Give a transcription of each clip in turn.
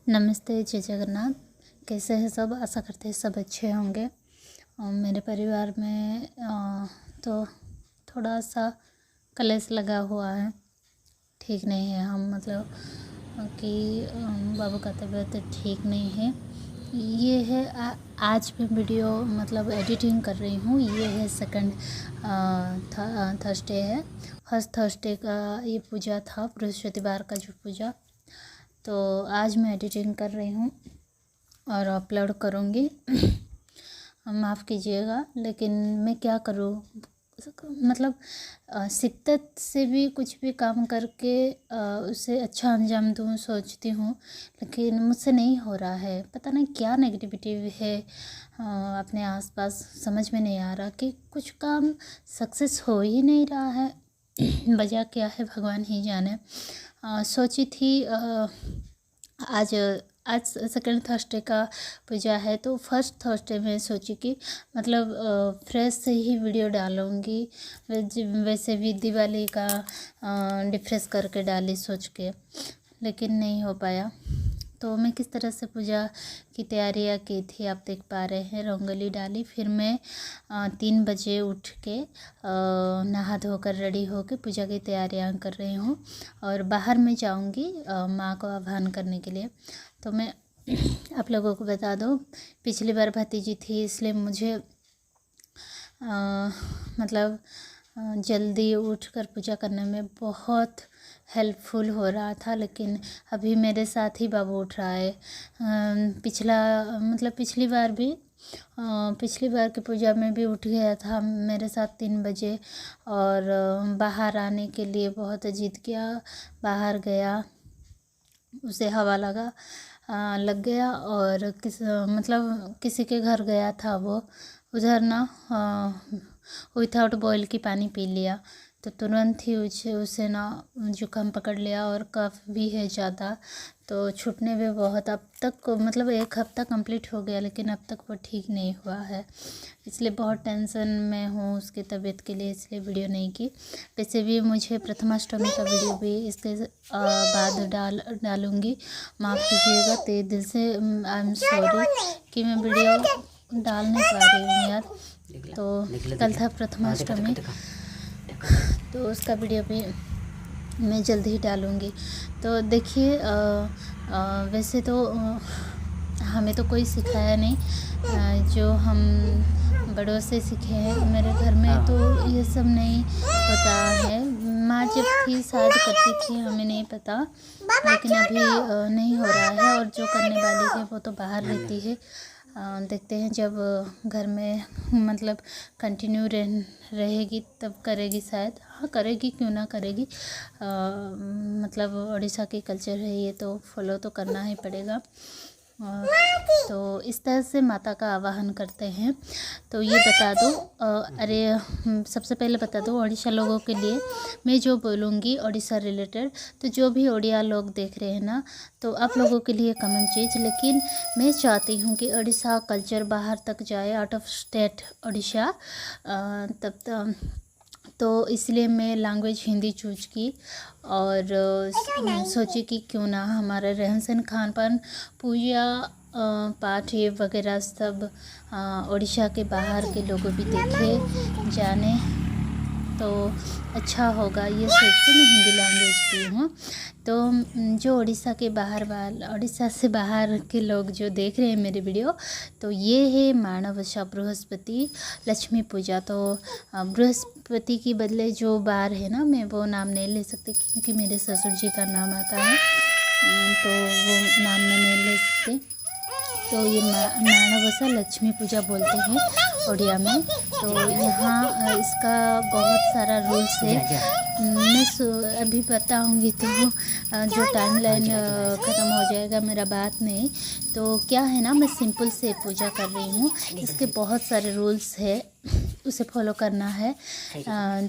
नमस्ते, जय जगन्नाथ। कैसे हैं सब? आशा करते हैं सब अच्छे होंगे। मेरे परिवार में तो थोड़ा सा कलेश लगा हुआ है, ठीक नहीं है। हम मतलब कि बाबू का तबीयत ठीक नहीं है। ये है आज मैं वीडियो मतलब एडिटिंग कर रही हूँ। ये है सेकंड थर्सडे है। फर्स्ट थर्सडे का ये पूजा था, बृहस्पतिवार का जो पूजा। तो आज मैं एडिटिंग कर रही हूँ और अपलोड करूँगी। माफ़ कीजिएगा, लेकिन मैं क्या करूँ, मतलब शिद्दत से भी कुछ भी काम करके उसे अच्छा अंजाम दूँ सोचती हूँ, लेकिन मुझसे नहीं हो रहा है। पता नहीं क्या नेगेटिविटी है अपने आसपास, समझ में नहीं आ रहा कि कुछ काम सक्सेस हो ही नहीं रहा है। वजह क्या है भगवान ही जाने। सोची थी आज सेकंड थर्सडे का पूजा है, तो फर्स्ट थर्सडे में सोची कि मतलब फ्रेश से ही वीडियो डालूँगी। वैसे भी दिवाली का डिफ्रेश करके डाली सोच के, लेकिन नहीं हो पाया। तो मैं किस तरह से पूजा की तैयारियां की थी आप देख पा रहे हैं। रंगोली डाली, फिर मैं 3 बजे उठ के नहा धोकर रेडी होकर पूजा की तैयारियां कर रही हूँ और बाहर में जाऊँगी माँ को आह्वान करने के लिए। तो मैं आप लोगों को बता दूँ, पिछली बार भतीजी थी, इसलिए मुझे मतलब जल्दी उठकर पूजा करने में बहुत हेल्पफुल हो रहा था, लेकिन अभी मेरे साथ ही बाबू उठ रहा है। पिछली बार भी पिछली बार की पूजा में भी उठ गया था मेरे साथ 3 बजे और बाहर आने के लिए बहुत जिद किया। बाहर गया, उसे हवा लग गया और किसी के घर गया था वो, उधर ना विथआउट बॉयल की पानी पी लिया, तो तुरंत ही उसे ना जुकाम पकड़ लिया और कफ भी है ज़्यादा। तो छूटने में बहुत, अब तक मतलब 1 हफ्ता कंप्लीट हो गया, लेकिन अब तक वो ठीक नहीं हुआ है। इसलिए बहुत टेंशन में हूँ उसकी तबीयत के लिए, इसलिए वीडियो नहीं की। वैसे भी मुझे प्रथमाष्टमी का वीडियो भी इसके बाद डालूँगी। माफ़ कीजिएगा, ते दिल से आई एम सॉरी कि मैं वीडियो डाल नहीं पा रही हूँ यार। तो कल था प्रथमाष्टमी, तो उसका वीडियो भी मैं जल्द ही डालूँगी। तो देखिए, वैसे तो हमें तो कोई सिखाया नहीं, जो हम बड़ों से सीखे हैं। मेरे घर में तो ये सब नहीं होता है। माँ जब थी शायद करती थी, हमें नहीं पता, लेकिन अभी नहीं हो रहा है। और जो करने वाली है वो तो बाहर रहती है। देखते हैं जब घर में मतलब कंटिन्यू रहेगी तब करेगी शायद। हाँ करेगी, क्यों ना करेगी। मतलब उड़ीसा की कल्चर है ये, तो फॉलो तो करना ही पड़ेगा। तो इस तरह से माता का आवाहन करते हैं। तो ये बता दो, सबसे पहले बता दो उड़ीसा लोगों के लिए मैं जो बोलूँगी उड़ीसा रिलेटेड, तो जो भी उड़िया लोग देख रहे हैं ना, तो आप लोगों के लिए कॉमन चीज़, लेकिन मैं चाहती हूँ कि उड़ीसा कल्चर बाहर तक जाए, आउट ऑफ स्टेट उड़ीसा। तो इसलिए मैं लैंग्वेज हिंदी चूज की और सोची कि क्यों ना हमारा रहन सहन खान पान पूजा पाठ ये वगैरह सब उड़ीसा के बाहर के लोगों भी देखे जाने तो अच्छा होगा। ये सोच के मैं हिंदी लैंग्वेज की हूँ। तो जो उड़ीसा से बाहर के लोग जो देख रहे हैं मेरे वीडियो, तो ये है माणवसा बृहस्पति लक्ष्मी पूजा। तो बृहस्पति की बदले जो बार है ना, मैं वो नाम नहीं ले सकती क्योंकि मेरे ससुर जी का नाम आता है, तो वो नाम मैं नहीं ले सकती। तो ये माणवसा लक्ष्मी पूजा बोलते हैं उड़िया में। तो यहाँ इसका बहुत सारा रूल्स है। मैं अभी बताऊँगी तो जो टाइमलाइन ख़त्म हो जाएगा मेरा बात में। तो क्या है ना, मैं सिंपल से पूजा कर रही हूँ, इसके बहुत सारे रूल्स है, उसे फॉलो करना है।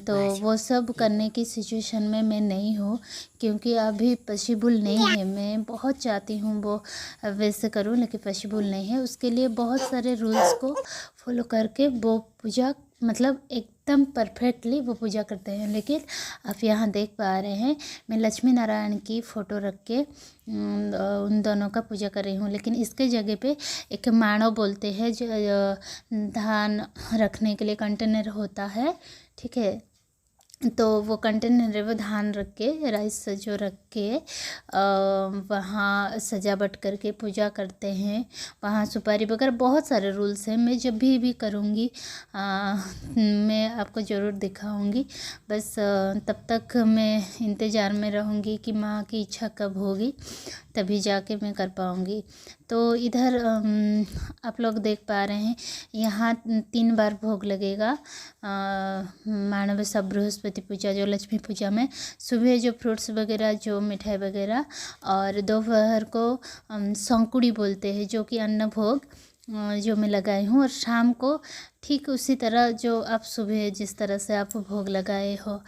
तो वो सब करने की सिचुएशन में मैं नहीं हूँ, क्योंकि अभी पॉसिबल नहीं है। मैं बहुत चाहती हूँ वो वैसे करूँ, लेकिन पॉसिबल नहीं है। उसके लिए बहुत सारे रूल्स को फॉलो करके वो पूजा मतलब एकदम परफेक्टली वो पूजा करते हैं। लेकिन आप यहाँ देख पा रहे हैं मैं लक्ष्मी नारायण की फ़ोटो रख के उन दोनों का पूजा कर रही हूँ। लेकिन इसके जगह पे एक माणो बोलते हैं जो धान रखने के लिए कंटेनर होता है, ठीक है। तो वो कंटेनर वो धान रख के राइस जो रख के वहाँ सजावट करके पूजा करते हैं। वहाँ सुपारी वगैरह बहुत सारे रूल्स हैं। मैं जब भी करूँगी मैं आपको ज़रूर दिखाऊंगी। बस तब तक मैं इंतज़ार में रहूँगी कि माँ की इच्छा कब होगी, तभी जाके मैं कर पाऊँगी। तो इधर आप लोग देख पा रहे हैं यहाँ 3 बार भोग लगेगा। माणवसा बृहस्पति पूजा जो लक्ष्मी पूजा में सुबह जो फ्रूट्स वगैरह जो मिठाई वगैरह, और दोपहर को संकुड़ी बोलते हैं जो कि अन्न भोग जो मैं लगाई हूँ, और शाम को ठीक उसी तरह जो आप सुबह जिस तरह से आप भोग लगाए हो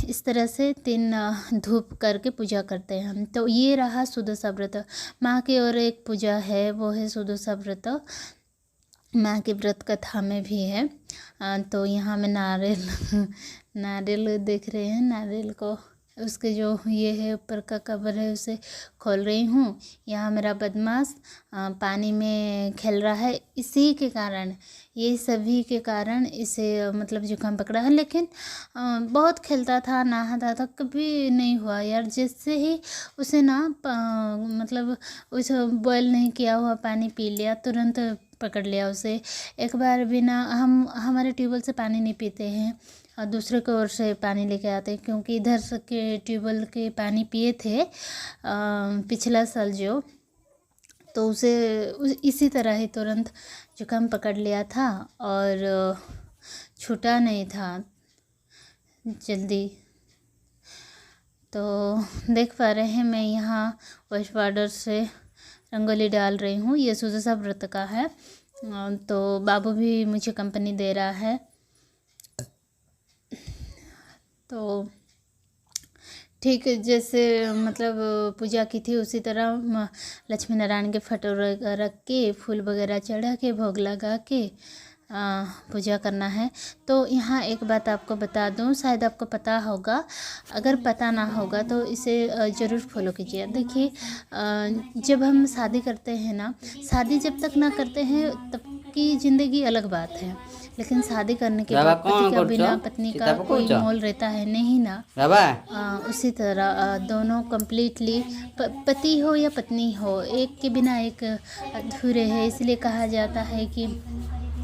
इस तरह से 3 धूप करके पूजा करते हैं हम। तो ये रहा सुदशा व्रत। माँ की और एक पूजा है वो है सुदशा व्रत, माँ के व्रत कथा में भी है। तो यहाँ मैं नारियल देख रहे हैं, नारियल को उसके जो ये है ऊपर का कवर है उसे खोल रही हूँ। यहाँ मेरा बदमाश पानी में खेल रहा है, इसी के कारण ये सभी के कारण इसे मतलब जुकाम पकड़ा है। लेकिन बहुत खेलता था, नहाता था, कभी नहीं हुआ यार। जैसे ही उसे ना मतलब उस बॉयल नहीं किया हुआ पानी पी लिया, तुरंत पकड़ लिया उसे। एक बार भी ना हम हमारे ट्यूबवेल से पानी नहीं पीते हैं और दूसरे की ओर से पानी लेके आते हैं, क्योंकि इधर से के ट्यूबवेल के पानी पिए थे पिछला साल जो, तो उसे इसी तरह ही तुरंत जुकाम पकड़ लिया था और छूटा नहीं था जल्दी। तो देख पा रहे हैं मैं यहाँ वॉश पाउडर से रंगोली डाल रही हूँ। ये सुदशा व्रत का है। तो बाबू भी मुझे कंपनी दे रहा है। तो ठीक जैसे मतलब पूजा की थी उसी तरह लक्ष्मी नारायण के फोटो रख के फूल वगैरह चढ़ा के भोग लगा के पूजा करना है। तो यहाँ एक बात आपको बता दूँ, शायद आपको पता होगा, अगर पता ना होगा तो इसे ज़रूर फॉलो कीजिए। देखिए जब हम शादी करते हैं ना, शादी जब तक ना करते हैं तब की ज़िंदगी अलग बात है, लेकिन शादी करने के बाद पति का बिना पत्नी का कोई मोल रहता है नहीं ना। उसी तरह दोनों कम्प्लीटली पति हो या पत्नी हो, एक के बिना एक अधूरे है। इसलिए कहा जाता है कि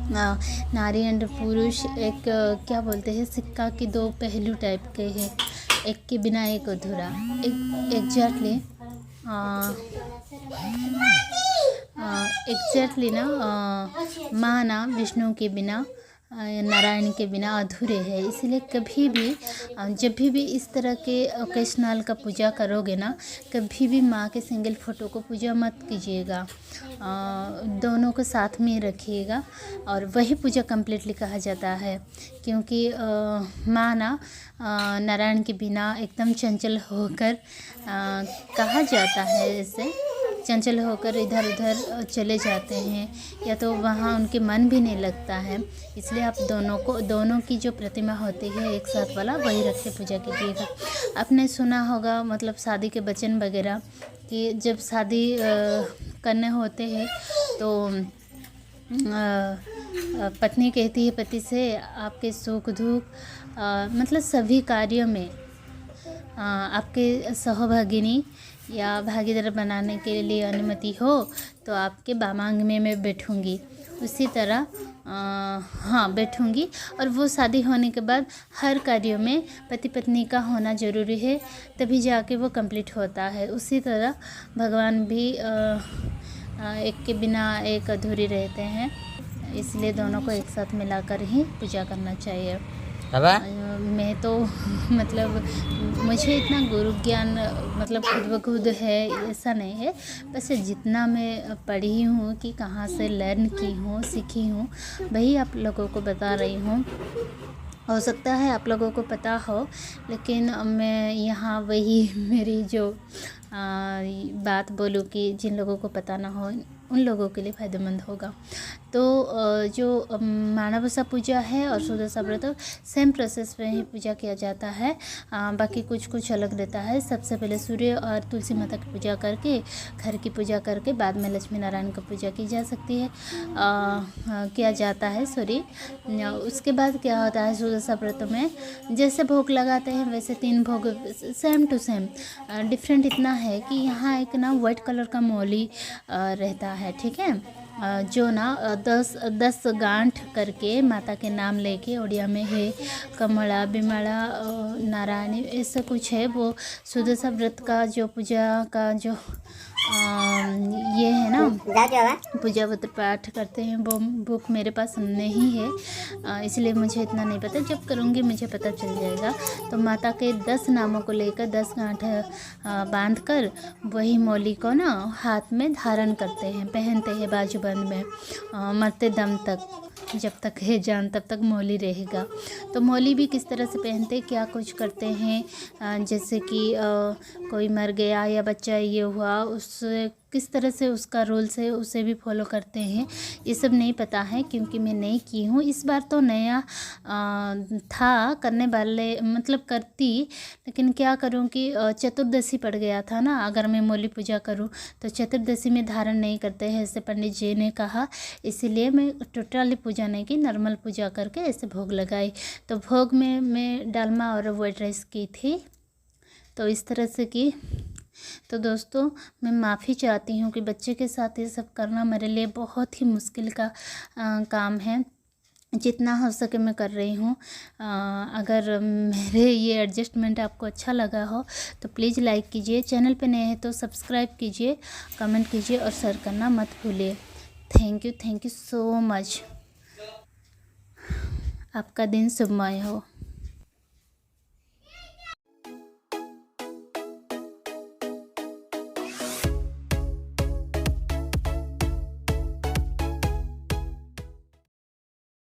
नारी एंड पुरुष एक क्या बोलते हैं, सिक्का के 2 पहलू टाइप के हैं, एक के बिना एक अधूरा। एग्जैक्टली ना माँ ना विष्णु के बिना नारायण के बिना अधूरे है। इसलिए कभी भी जब भी इस तरह के ओकेशनल का पूजा करोगे ना, कभी भी माँ के सिंगल फ़ोटो को पूजा मत कीजिएगा, दोनों को साथ में रखिएगा और वही पूजा कम्प्लीटली कहा जाता है। क्योंकि माँ ना नारायण के बिना एकदम चंचल होकर कहा जाता है, जैसे चंचल होकर इधर उधर चले जाते हैं, या तो वहाँ उनके मन भी नहीं लगता है। इसलिए आप दोनों की जो प्रतिमा होती है एक साथ वाला, वही रख के पूजा कीजिएगा। आपने सुना होगा मतलब शादी के वचन वगैरह कि जब शादी करने होते हैं तो पत्नी कहती है पति से आपके सुख दुख मतलब सभी कार्यों में आपके सहभागिनी या भागीदार बनाने के लिए अनुमति हो तो आपके बामांग में मैं बैठूंगी। उसी तरह बैठूंगी। और वो शादी होने के बाद हर कार्यों में पति पत्नी का होना ज़रूरी है, तभी जाके वो कंप्लीट होता है। उसी तरह भगवान भी एक के बिना एक अधूरी रहते हैं, इसलिए दोनों को एक साथ मिलाकर ही पूजा करना चाहिए। मैं तो मतलब मुझे इतना गुरु ज्ञान मतलब खुद ब खुद है ऐसा नहीं है, बस जितना मैं पढ़ी हूँ कि कहाँ से लर्न की हूँ सीखी हूँ वही आप लोगों को बता रही हूँ। हो सकता है आप लोगों को पता हो, लेकिन मैं यहाँ वही मेरी जो बात बोलूँ कि जिन लोगों को पता ना हो उन लोगों के लिए फ़ायदेमंद होगा। तो तो जो माणबसा पूजा है और सुदशा व्रत सेम प्रोसेस में ही पूजा किया जाता है। बाकी कुछ कुछ अलग रहता है। सबसे पहले सूर्य और तुलसी माता की पूजा करके, घर की पूजा करके बाद में लक्ष्मी नारायण की पूजा की जा सकती है, किया जाता है सॉरी। उसके बाद क्या होता है, सुदशा व्रत में जैसे भोग लगाते हैं वैसे 3 भोग सेम टू सेम। डिफरेंट इतना है कि यहाँ एक ना वाइट कलर का मौली रहता है, ठीक है, जो ना 10 गांठ करके माता के नाम लेके उड़िया में है कमला बिमला नारायणी ऐसा कुछ है। वो सुदशा व्रत का जो पूजा का जो ये है ना पूजा व्रत पाठ करते हैं, वो बुक मेरे पास नहीं है, इसलिए मुझे इतना नहीं पता। जब करूँगी मुझे पता चल जाएगा। तो माता के 10 नामों को लेकर 10 गांठ बांध कर वही मौली को ना हाथ में धारण करते हैं, पहनते हैं बाजूबंद में, मरते दम तक, जब तक है जान तब तक मौली रहेगा। तो मौली भी किस तरह से पहनते, क्या कुछ करते हैं, जैसे कि कोई मर गया या बच्चा ये हुआ, उस किस तरह से उसका रूल्स है उसे भी फॉलो करते हैं, ये सब नहीं पता है क्योंकि मैं नहीं की हूँ। इस बार तो नया था करने वाले, मतलब करती, लेकिन क्या करूँ कि चतुर्दशी पड़ गया था ना। अगर मैं मौली पूजा करूँ तो चतुर्दशी में धारण नहीं करते हैं, ऐसे पंडित जी ने कहा, इसीलिए मैं टोटली पूजा नहीं की, नॉर्मल पूजा करके ऐसे भोग लगाई। तो भोग में मैं डालमा और वाइट राइस की थी, तो इस तरह से की। तो दोस्तों मैं माफ़ी चाहती हूँ कि बच्चे के साथ ये सब करना मेरे लिए बहुत ही मुश्किल का काम है। जितना हो सके मैं कर रही हूँ। अगर मेरे ये एडजस्टमेंट आपको अच्छा लगा हो तो प्लीज़ लाइक कीजिए, चैनल पे नए हैं तो सब्सक्राइब कीजिए, कमेंट कीजिए और शेयर करना मत भूलिए। Thank you so much. आपका दिन शुभमय हो।